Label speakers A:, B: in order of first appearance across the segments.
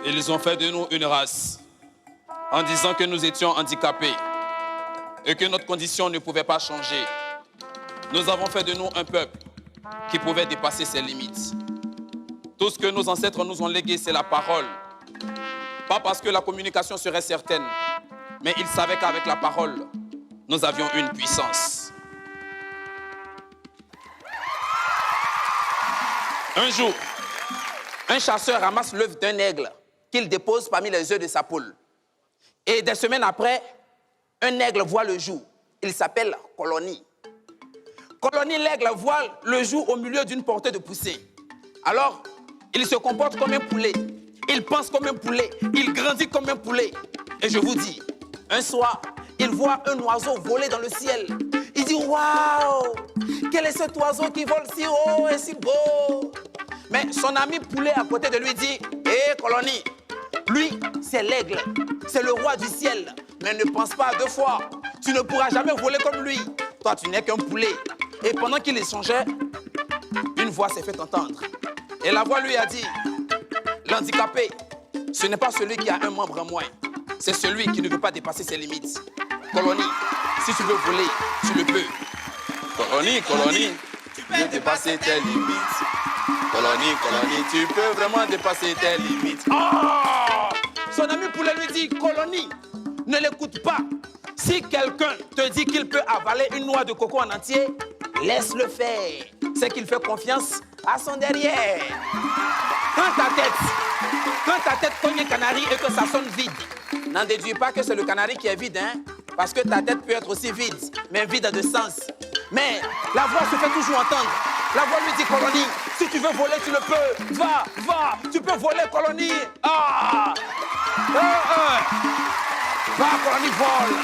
A: Ils ont fait de nous une race en disant que nous étions handicapés et que notre condition ne pouvait pas changer. Nous avons fait de nous un peuple qui pouvait dépasser ses limites. Tout ce que nos ancêtres nous ont légué, c'est la parole. Pas parce que la communication serait certaine, mais ils savaient qu'avec la parole, nous avions une puissance. Un jour, un chasseur ramasse l'œuf d'un aigle qu'il dépose parmi les œufs de sa poule. Et des semaines après, un aigle voit le jour. Il s'appelle Colonie. Colonie, l'aigle, voit le jour au milieu d'une portée de poussée. Alors, il se comporte comme un poulet. Il pense comme un poulet. Il grandit comme un poulet. Et je vous dis, un soir, il voit un oiseau voler dans le ciel. Il dit, waouh, quel est cet oiseau qui vole si haut et si beau? Mais son ami poulet à côté de lui dit, hé, Colonie, lui, c'est l'aigle. C'est le roi du ciel. Mais ne pense pas à deux fois. Tu ne pourras jamais voler comme lui. Toi, tu n'es qu'un poulet. Et pendant qu'il échangeait, une voix s'est fait entendre. Et la voix lui a dit, l'handicapé, ce n'est pas celui qui a un membre en moins. C'est celui qui ne veut pas dépasser ses limites. Colonie, si tu veux voler, tu le peux. Colonie, tu peux dépasser tes limites. Colonie, tu peux vraiment dépasser tes limites. Oh! Son ami poulet lui dit, Colonie, ne l'écoute pas. Si quelqu'un te dit qu'il peut avaler une noix de coco en entier, laisse-le faire. C'est qu'il fait confiance à son derrière. Quand ta tête cogne un canari et que ça sonne vide, n'en déduis pas que c'est le canari qui est vide, hein? Parce que ta tête peut être aussi vide, mais vide de sens. Mais la voix se fait toujours entendre. La voix lui dit, Colonie, si tu veux voler, tu le peux. Va, tu peux voler, Colonie. Ah! Va, Colonie, vole.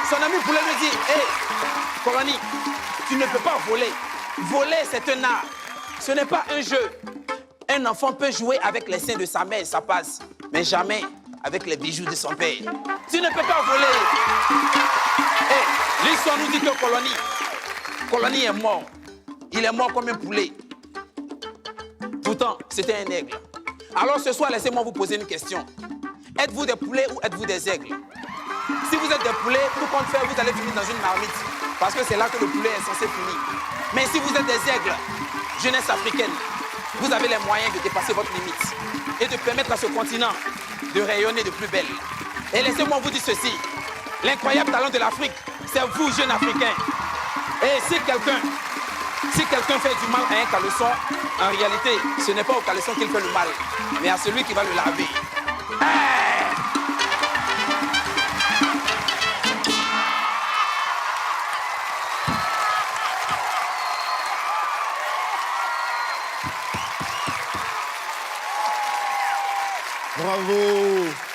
A: Son ami poulet lui dit, hé, Colonie, tu ne peux pas voler. Voler, c'est un art. Ce n'est pas un jeu. Un enfant peut jouer avec les seins de sa mère, ça passe. Mais jamais avec les bijoux de son père. Tu ne peux pas voler. Hé, l'histoire nous dit que Colonie est mort. Il est mort comme un poulet. Pourtant, c'était un aigle. Alors ce soir, laissez-moi vous poser une question. Êtes-vous des poulets ou êtes-vous des aigles? Si vous êtes des poulets, tout compte faire, vous allez finir dans une marmite. Parce que c'est là que le poulet est censé finir. Mais si vous êtes des aigles, jeunesse africaine, vous avez les moyens de dépasser votre limite et de permettre à ce continent de rayonner de plus belle. Et laissez-moi vous dire ceci. L'incroyable talent de l'Afrique, c'est vous, jeunes Africains. Et si quelqu'un fait du mal à un caleçon, en réalité, ce n'est pas au caleçon qu'il fait le mal, mais à celui qui va le laver. Hey!
B: Bravo!